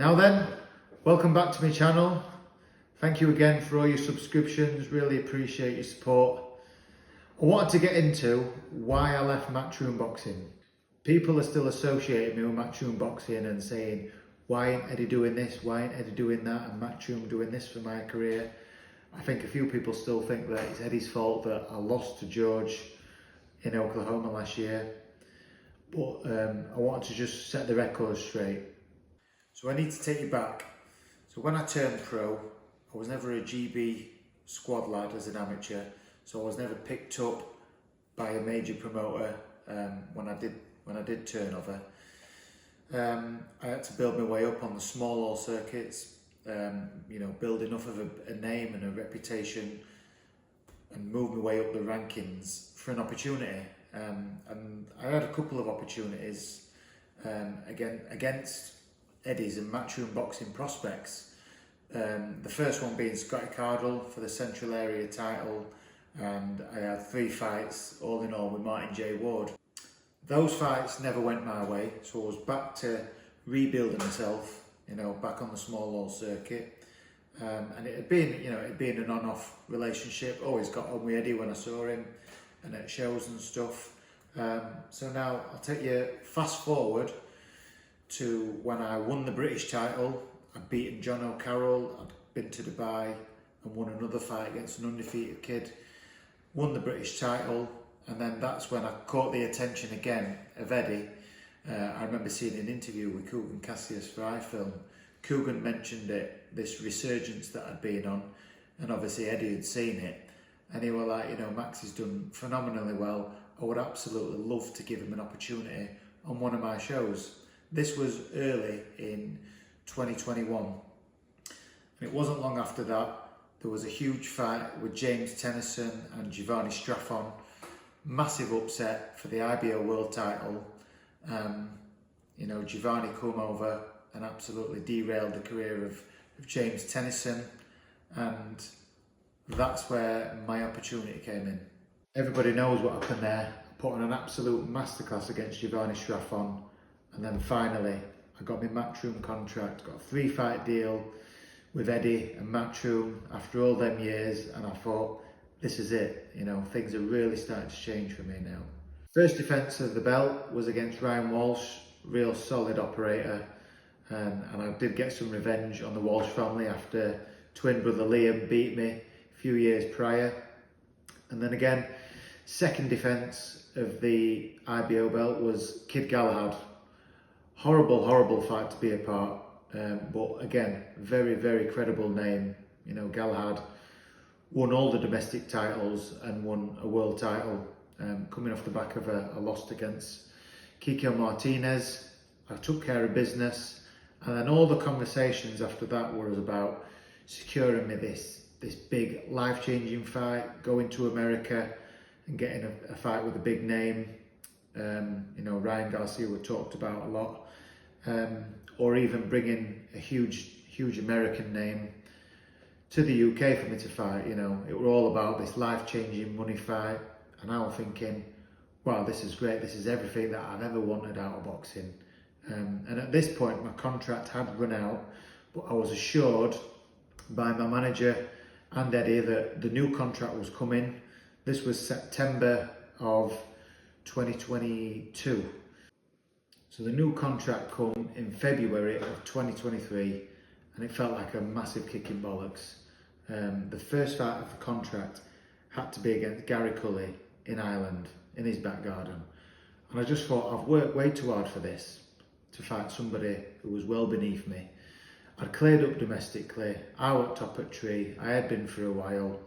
Now then, welcome back to my channel. Thank you again for all your subscriptions, really appreciate your support. I wanted to get into why I left Matchroom Boxing. People are still associating me with Matchroom Boxing and saying, why ain't Eddie doing this, why ain't Eddie doing that, and Matchroom doing this for my career. I think a few people still think that it's Eddie's fault that I lost to George in Oklahoma last year. But I wanted to just set the record straight. So I need to take you back. So when I turned pro, I was never a GB squad lad as an amateur. So I was never picked up by a major promoter when I did turn over. I had to build my way up on the small hall circuits, build enough of a name and a reputation and move my way up the rankings for an opportunity. And I had a couple of opportunities against Eddie's and Matchroom Boxing prospects. The first one being Scotty Cardle for the Central Area title, and I had 3 fights all in all with Martin J. Ward. Those fights never went my way, so I was back to rebuilding myself, back on the small hall circuit. And it had been an on-off relationship. Always got on with Eddie when I saw him and at shows and stuff. So now I'll take you fast forward to when I won the British title. I'd beaten John O'Carroll, I'd been to Dubai and won another fight against an undefeated kid, won the British title, and then that's when I caught the attention again of Eddie. I remember seeing an interview with Coogan Cassius for iFilm. Coogan mentioned this resurgence that I'd been on, and obviously Eddie had seen it, and he was like, Maxi's done phenomenally well. I would absolutely love to give him an opportunity on one of my shows. This was early in 2021. And it wasn't long after that, there was a huge fight with James Tennyson and Giovanni Straffon. Massive upset for the IBO world title. Giovanni come over and absolutely derailed the career of James Tennyson. And that's where my opportunity came in. Everybody knows what happened there. I put on an absolute masterclass against Giovanni Straffon. And then finally, I got my Matchroom contract, got a 3-fight deal with Eddie and Matchroom after all them years, and I thought, this is it, things are really starting to change for me now. First defence of the belt was against Ryan Walsh, real solid operator, and I did get some revenge on the Walsh family after twin brother Liam beat me a few years prior. And then again, second defence of the IBO belt was Kid Galahad. Horrible fight to be a part, but again, very, very credible name. Galahad won all the domestic titles and won a world title, coming off the back of a loss against Kiko Martinez. I took care of business, and then all the conversations after that were about securing me this big life-changing fight, going to America and getting a fight with a big name. Ryan Garcia were talked about a lot, or even bringing a huge American name to the UK for me to fight. It were all about this life-changing money fight, and I was thinking, wow, this is great, this is everything that I've ever wanted out of boxing. And at this point my contract had run out, but I was assured by my manager and Eddie that the new contract was coming. This was September of 2022. So the new contract come in February of 2023, and it felt like a massive kick in bollocks. The first fight of the contract had to be against Gary Cully in Ireland, in his back garden. And I just thought, I've worked way too hard for this, to fight somebody who was well beneath me. I'd cleared up domestically, I was top at tree, I had been for a while,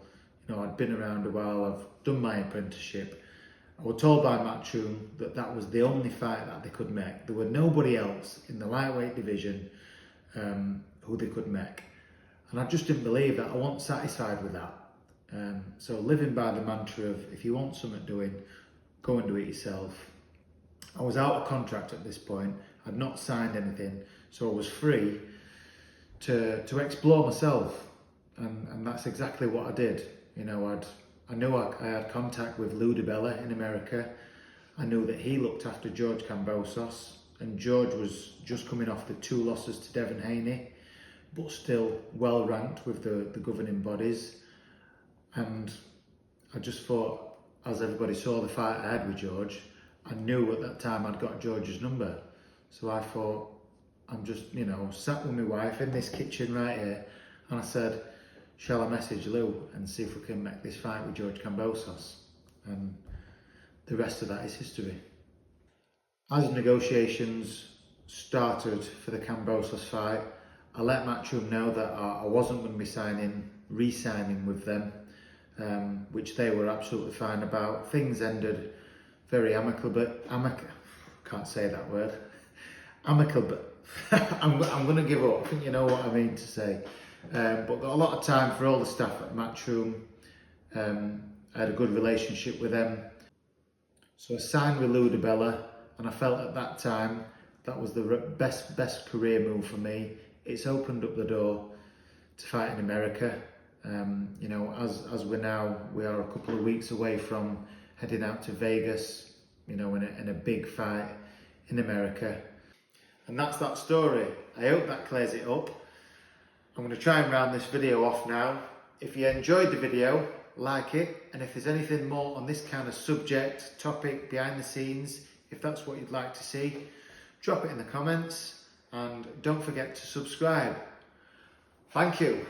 I'd been around a while, I've done my apprenticeship. I was told by Matchroom that was the only fight that they could make. There was nobody else in the lightweight division who they could make. And I just didn't believe that. I wasn't satisfied with that. So living by the mantra of, if you want something doing, go and do it yourself. I was out of contract at this point. I'd not signed anything, so I was free to explore myself. And that's exactly what I did. I knew I had contact with Lou DiBella in America. I knew that he looked after George Kambosos and George was just coming off the 2 losses to Devon Haney, but still well ranked with the governing bodies. And I just thought, as everybody saw the fight I had with George, I knew at that time I'd got George's number. So I thought, I'm just, sat with my wife in this kitchen right here, and I said, shall I message Lou and see if we can make this fight with George Kambosos? And the rest of that is history. As negotiations started for the Kambosos fight, I let Matchroom know that I wasn't going to be re-signing with them, which they were absolutely fine about. Things ended very amicable. Can't say that word. Amicable. I'm going to give up. I think you know what I mean to say. But got a lot of time for all the staff at Matchroom. I had a good relationship with them. So I signed with Lou DiBella, and I felt at that time that was the best career move for me. It's opened up the door to fight in America. As we are a couple of weeks away from heading out to Vegas, in a big fight in America. And that's that story. I hope that clears it up. I'm going to try and round this video off now. If you enjoyed the video, like it, and if there's anything more on this kind of subject, topic, behind the scenes, if that's what you'd like to see, drop it in the comments, and don't forget to subscribe. Thank you.